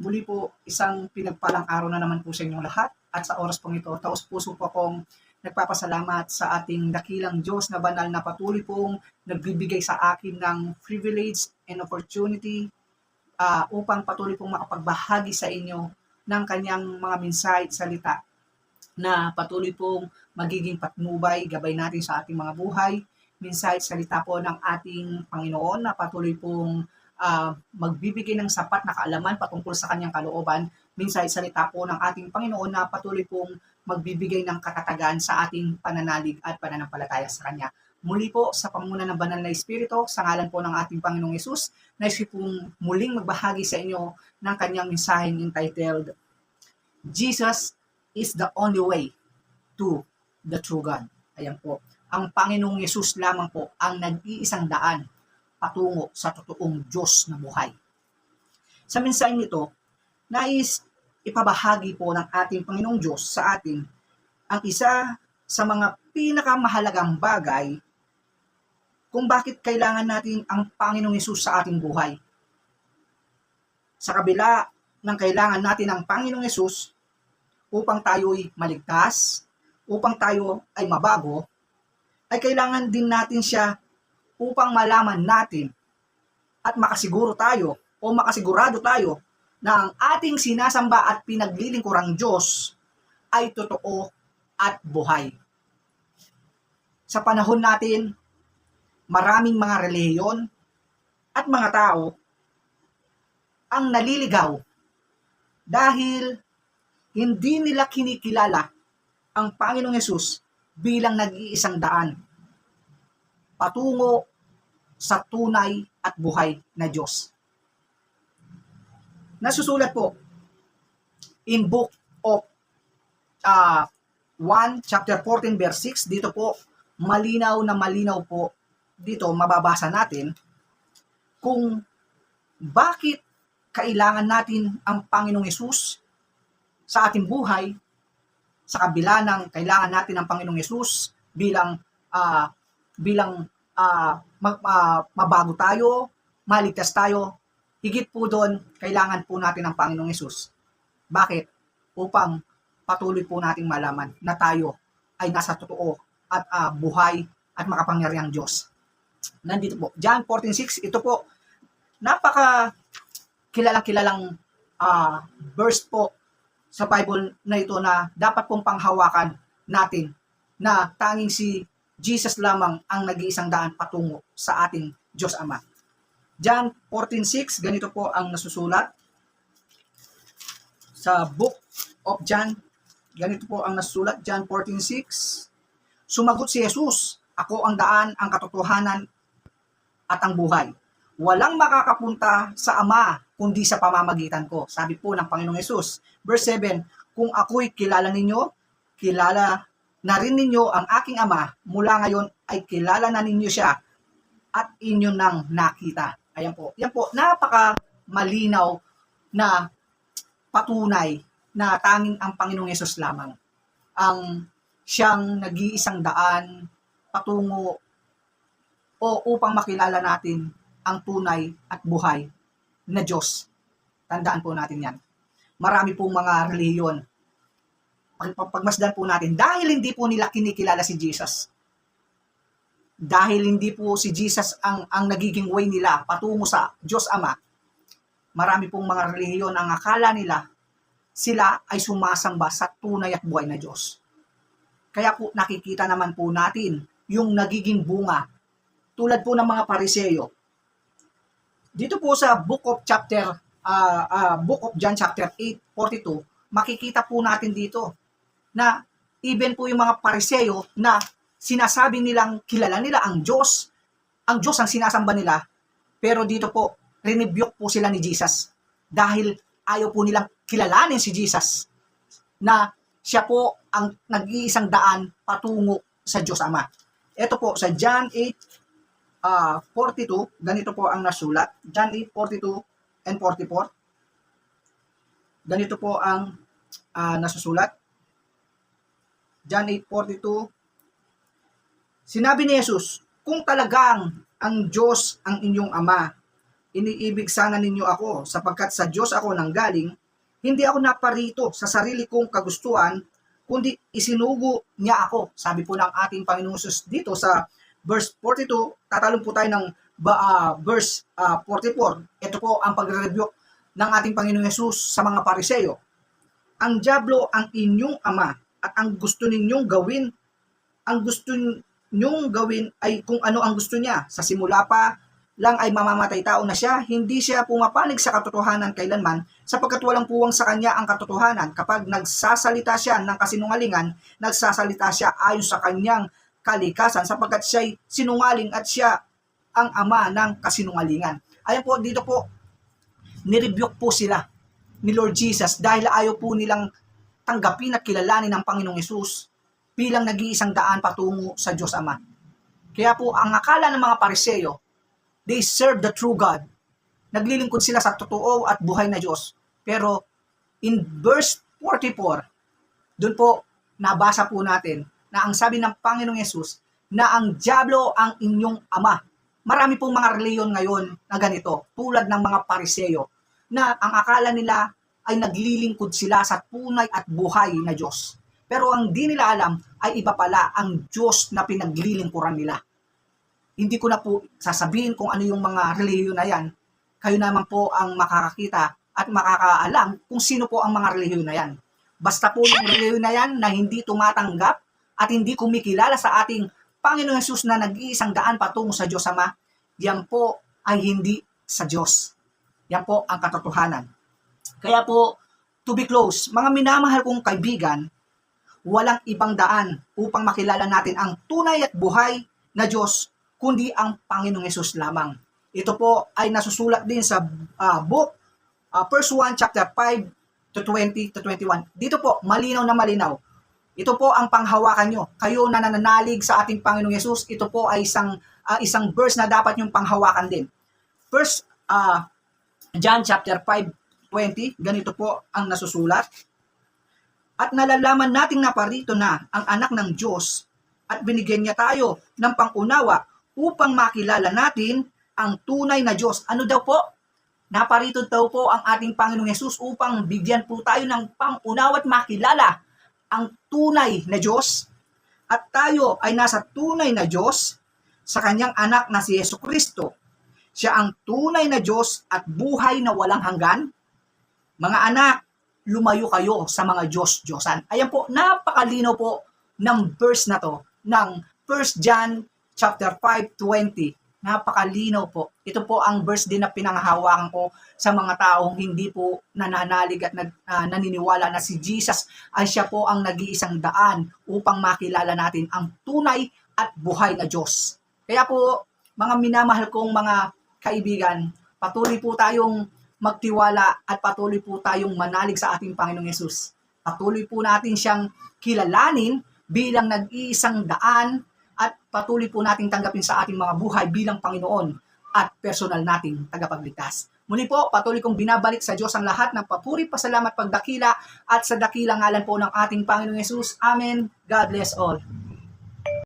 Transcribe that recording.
Muli po, isang pinagpalang araw na naman po sa inyong lahat at sa oras pong ito, taos puso po akong nagpapasalamat sa ating dakilang Diyos na banal na patuloy pong nagbibigay sa akin ng privilege and opportunity upang patuloy pong makapagbahagi sa inyo ng kanyang mga mensahe at salita na patuloy pong magiging patnubay, gabay natin sa ating mga buhay. Mensahe at salita po ng ating Panginoon na patuloy pong magbibigay ng sapat na kaalaman patungkol sa kanyang kalooban. Mensahe at salita po ng ating Panginoon na patuloy pong magbibigay ng katatagan sa ating pananalig at pananampalataya sa Kanya. Muli po sa pamumuno ng Banal na Espiritu, sa ngalan po ng ating Panginoong Yesus, nais ko pong muling magbahagi sa inyo ng kanyang mensaheng entitled, Jesus is the only way to the true God. Ayan po. Ang Panginoong Yesus lamang po ang nag-iisang daan patungo sa totoong Diyos na buhay. Sa mensaheng ito, nais ipabahagi po ng ating Panginoong Diyos sa atin ang isa sa mga pinakamahalagang bagay kung bakit kailangan natin ang Panginoong Yesus sa ating buhay. Sa kabila ng kailangan natin ang Panginoong Yesus upang tayo'y maligtas, upang tayo ay mabago, ay kailangan din natin siya upang malaman natin at makasiguro tayo o makasigurado tayo na ang ating sinasamba at pinaglilingkurang Diyos ay totoo at buhay. Sa panahon natin, maraming mga relihiyon at mga tao ang naliligaw dahil hindi nila kinikilala ang Panginoong Yesus bilang nag-iisang daan patungo sa tunay at buhay na Diyos. Nasusulat po in book of 1 chapter 14 verse 6, dito po malinaw po dito mababasa natin kung bakit kailangan natin ang Panginoong Yesus sa ating buhay, sa kabila ng kailangan natin ang Panginoong Yesus bilang mabago tayo, maligtas tayo. Higit po doon, kailangan po natin ang Panginoong Yesus. Bakit? Upang patuloy po nating malaman na tayo ay nasa totoo at buhay at makapangyarihang Diyos. Nandito po, John 14:6, ito po, napaka kilalang verse po sa Bible na ito na dapat pong panghawakan natin na tanging si Jesus lamang ang nag-iisang daan patungo sa ating Diyos Ama. John 14:6, ganito po ang nasusulat sa book of John. Ganito po ang nasusulat, John 14:6. Sumagot si Jesus, ako ang daan, ang katotohanan at ang buhay. Walang makakapunta sa Ama kundi sa pamamagitan ko. Sabi po ng Panginoong Yesus. Verse 7, kung ako'y kilala ninyo, kilala na rin ninyo ang aking Ama. Mula ngayon ay kilala na ninyo siya at inyo nang nakita. Ayan po. Yan po, napaka malinaw na patunay na tanging ang Panginoong Yesus lamang ang siyang nag-iisang daan patungo o upang makilala natin ang tunay at buhay na Diyos. Tandaan po natin yan. Marami pong mga relihiyon. Pagmasdan po natin, dahil hindi po nila kinikilala si Jesus. Dahil hindi po si Jesus ang nagiging way nila patungo sa Diyos Ama, marami pong mga relihiyon ang akala nila sila ay sumasamba sa tunay at buhay na Diyos. Kaya po nakikita naman po natin yung nagiging bunga tulad po ng mga Pariseyo. Dito po sa book of John chapter 8:42, makikita po natin dito na even po yung mga Pariseyo na sinasabi nilang kilala nila ang Diyos ang sinasamba nila, pero dito po rinibuke po sila ni Jesus dahil ayaw po nilang kilalanin si Jesus na siya po ang nag-iisang daan patungo sa Diyos Ama. Ito po sa John 8:42, ganito po ang nasulat. John 8:42 and 44. Ganito po ang nasusulat. John 8:42. Sinabi ni Jesus, kung talagang ang Diyos ang inyong Ama, iniibig sana ninyo ako sapagkat sa Diyos ako nanggaling, hindi ako naparito sa sarili kong kagustuhan, kundi isinugo niya ako. Sabi po ng ating Panginoong Hesus dito sa verse 42, tatalon po tayo ng verse 44. Ito po ang pagre-rebuke ng ating Panginoong Hesus sa mga Pariseo. Ang dyablo ang inyong ama at ang gusto ninyong gawin ay kung ano ang gusto niya. Sa simula pa lang ay mamamatay tao na siya, hindi siya pumapanig sa katotohanan kailanman sapagkat walang puwang sa kanya ang katotohanan. Kapag nagsasalita siya ng kasinungalingan, nagsasalita siya ayon sa kanyang kalikasan sapagkat siya'y sinungaling at siya ang ama ng kasinungalingan. Ayan po, dito po, nirebuke po sila ni Lord Jesus dahil ayaw po nilang tanggapin at kilalanin ng Panginoong Hesus bilang nag-iisang daan patungo sa Diyos Ama. Kaya po, ang akala ng mga Pariseo, they serve the true God. Naglilingkod sila sa totoo at buhay na Diyos. Pero in verse 44, doon po nabasa po natin na ang sabi ng Panginoong Hesus na ang dyablo ang inyong ama. Marami pong mga reliyon ngayon na ganito, tulad ng mga Pariseo, na ang akala nila ay naglilingkod sila sa tunay at buhay na Diyos. Pero ang di nila alam ay iba pala ang Diyos na pinaglilingkuran nila. Hindi ko na po sasabihin kung ano yung mga relihiyon na yan. Kayo naman po ang makakakita at makakaalam kung sino po ang mga relihiyon na yan. Basta po yung relihiyon na yan na hindi tumatanggap at hindi kumikilala sa ating Panginoong Hesus na nag-iisang daan patungo sa Diyos Ama, yan po ay hindi sa Diyos. Yan po ang katotohanan. Kaya po, to be close, mga minamahal kong kaibigan, walang ibang daan upang makilala natin ang tunay at buhay na Diyos, kundi ang Panginoong Hesus lamang. Ito po ay nasusulat din sa book, 1 chapter 5 to 20 to 21. Dito po, malinaw na malinaw. Ito po ang panghawakan nyo. Kayo na nananalig sa ating Panginoong Hesus, ito po ay isang verse na dapat nyong panghawakan din. First, John chapter 5:20, ganito po ang nasusulat. At nalalaman nating naparito na ang anak ng Diyos at binigyan niya tayo ng pangunawa upang makilala natin ang tunay na Diyos. Ano daw po? Naparito daw po ang ating Panginoong Hesus upang bigyan po tayo ng pangunawa at makilala ang tunay na Diyos. At tayo ay nasa tunay na Diyos sa kanyang anak na si Jesucristo. Siya ang tunay na Diyos at buhay na walang hanggan. Mga anak, lumayo kayo sa mga Diyos-Diyosan. Ayan po, napakalinaw po ng verse na to, ng 1 John chapter 5:20. Napakalinaw po. Ito po ang verse din na pinanghahawakan ko sa mga taong hindi po nananalig at naniniwala na si Jesus ay siya po ang nag-iisang daan upang makilala natin ang tunay at buhay na Diyos. Kaya po, mga minamahal kong mga kaibigan, patuloy po tayong magtiwala at patuloy po tayong manalig sa ating Panginoong Hesus. Patuloy po natin siyang kilalanin bilang nag-iisang daan at patuloy po nating tanggapin sa ating mga buhay bilang Panginoon at personal nating tagapagligtas. Muli po, patuloy kong binabalik sa Diyos ang lahat ng papuri, pasalamat, pagdakila at sa dakilang ngalan po ng ating Panginoong Hesus. Amen. God bless all.